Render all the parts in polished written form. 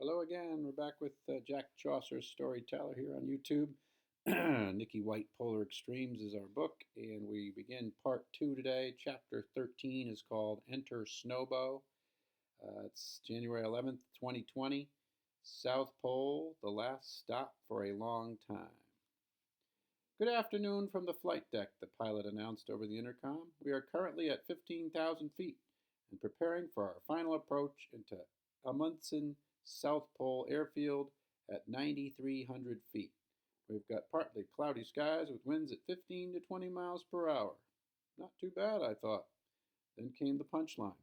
Hello again. We're back with Jack Chaucer's Storyteller here on YouTube. Nikki White Polar Extremes is our book, and we begin part two today. Chapter 13 is called Enter Snowbow. It's January 11th, 2020. South Pole, the last stop for a long time. Good afternoon from the flight deck, the pilot announced over the intercom. We are currently at 15,000 feet and preparing for our final approach into Amundsen South Pole Airfield at 9,300 feet. We've got partly cloudy skies with winds at 15 to 20 miles per hour. Not too bad, I thought. Then came the punchline.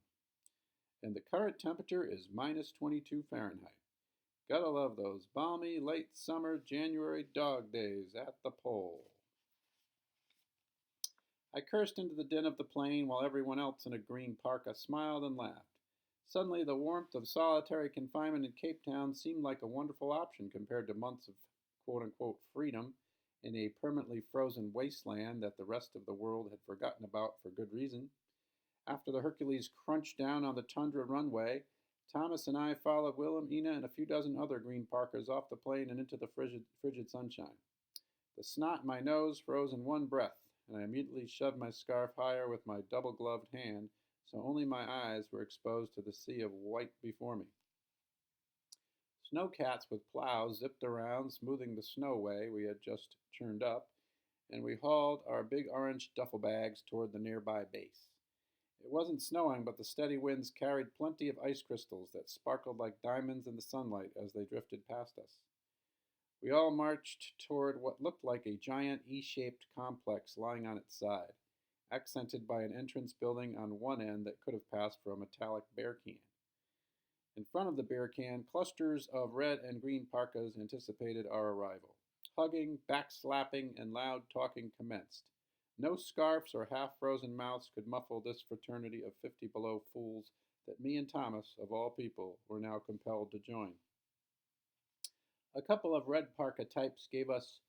And the current temperature is minus 22 Fahrenheit. Gotta love those balmy late summer January dog days at the pole. I cursed into the din of the plane while everyone else in a green parka smiled and laughed. Suddenly, the warmth of solitary confinement in Cape Town seemed like a wonderful option compared to months of quote-unquote freedom in a permanently frozen wasteland that the rest of the world had forgotten about for good reason. After the Hercules crunched down on the tundra runway, Thomas and I followed Willem, Ina, and a few dozen other green parkers off the plane and into the frigid sunshine. The snot in my nose froze in one breath, and I immediately shoved my scarf higher with my double-gloved hand, so only my eyes were exposed to the sea of white before me. Snowcats with plows zipped around, smoothing the snow away we had just churned up, and we hauled our big orange duffel bags toward the nearby base. It wasn't snowing, but the steady winds carried plenty of ice crystals that sparkled like diamonds in the sunlight as they drifted past us. We all marched toward what looked like a giant E-shaped complex lying on its side, accented by an entrance building on one end that could have passed for a metallic beer can. In front of the beer can, clusters of red and green parkas anticipated our arrival. Hugging, backslapping, and loud talking commenced. No scarfs or half-frozen mouths could muffle this fraternity of 50 below fools that me and Thomas, of all people, were now compelled to join. A couple of red parka types gave us,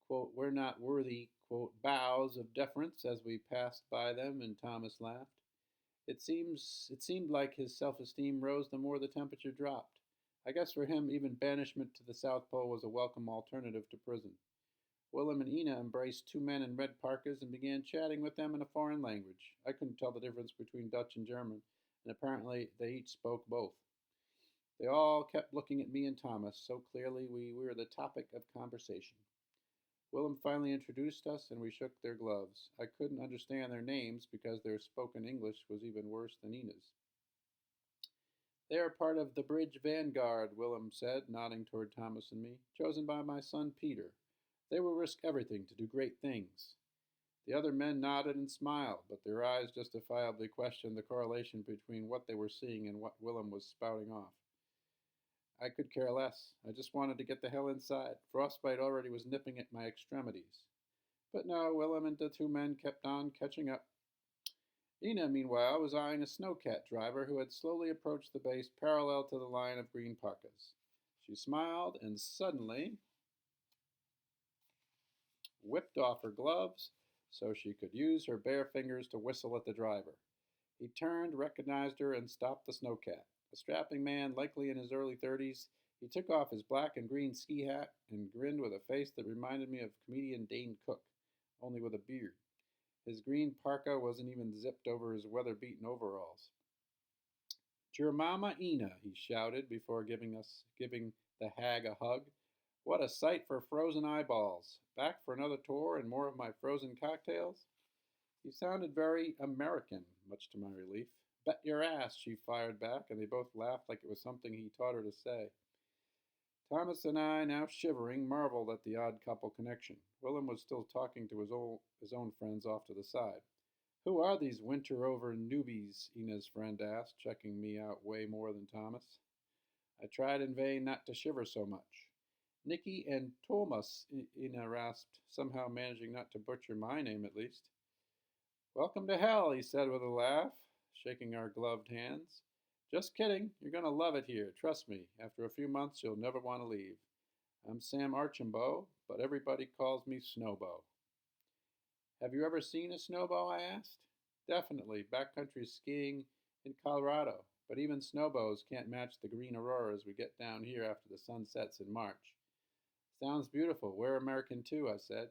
quote, "we're not worthy," quote, bows of deference as we passed by them, and Thomas laughed. It seemed like his self-esteem rose the more the temperature dropped. I guess for him, even banishment to the South Pole was a welcome alternative to prison. Willem and Ina embraced two men in red parkas and began chatting with them in a foreign language. I couldn't tell the difference between Dutch and German, and apparently they each spoke both. They all kept looking at me and Thomas, so clearly we were the topic of conversation. Willem finally introduced us, and we shook their gloves. I couldn't understand their names because their spoken English was even worse than Ina's. "They are part of the Bridge Vanguard," Willem said, nodding toward Thomas and me, "chosen by my son Peter. They will risk everything to do great things." The other men nodded and smiled, but their eyes justifiably questioned the correlation between what they were seeing and what Willem was spouting off. I could care less. I just wanted to get the hell inside. Frostbite already was nipping at my extremities. But no, Willem and the two men kept on catching up. Ina, meanwhile, was eyeing a snowcat driver who had slowly approached the base parallel to the line of green parkas. She smiled and suddenly whipped off her gloves so she could use her bare fingers to whistle at the driver. He turned, recognized her, and stopped the snowcat. A strapping man, likely in his early 30s, he took off his black and green ski hat and grinned with a face that reminded me of comedian Dane Cook, only with a beard. His green parka wasn't even zipped over his weather-beaten overalls. "Your mama Ina," he shouted before giving the hag a hug. "What a sight for frozen eyeballs. Back for another tour and more of my frozen cocktails?" He sounded very American, much to my relief. "Bet your ass," she fired back, and they both laughed like it was something he taught her to say. Thomas and I, now shivering, marveled at the odd couple connection. Willem was still talking to his own friends off to the side. "Who are these winter-over newbies?" Ina's friend asked, checking me out way more than Thomas. I tried in vain not to shiver so much. "Nikki and Thomas," Ina rasped, somehow managing not to butcher my name at least. "Welcome to hell," he said with a laugh, shaking our gloved hands. "Just kidding. You're going to love it here. Trust me. After a few months, you'll never want to leave. I'm Sam Archambault, but everybody calls me Snowbow." "Have you ever seen a snowbow?" I asked. "Definitely. Backcountry skiing in Colorado. but even snowbows can't match the green auroras we get down here after the sun sets in March. Sounds beautiful. We're American too, I said.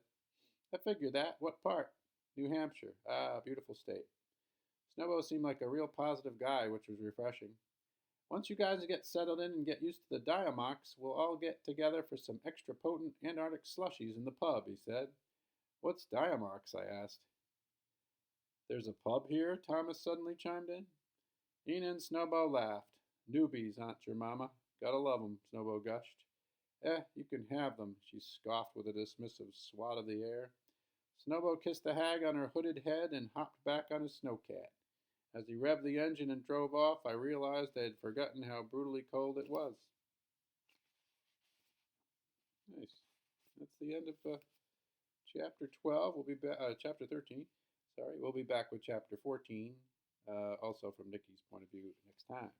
I figured that. What part? New Hampshire. Ah, beautiful state. Snowbow seemed like a real positive guy, which was refreshing. Once you guys get settled in and get used to the diamox, we'll all get together for some extra potent Antarctic slushies in the pub, he said. What's diamox? I asked. There's a pub here? Thomas suddenly chimed in. Nina and Snowbow laughed. Newbies, Aunt your mama. Gotta love 'em, Snowbow gushed. You can have them, she scoffed with a dismissive swat of the air. Snowbow kissed the hag on her hooded head and hopped back on his snowcat. As he revved the engine and drove off, I realized I had forgotten how brutally cold it was. Nice. That's the end of chapter 12. We'll be back. Chapter 13. Sorry, we'll be back with chapter 14, also from Nikki's point of view next time.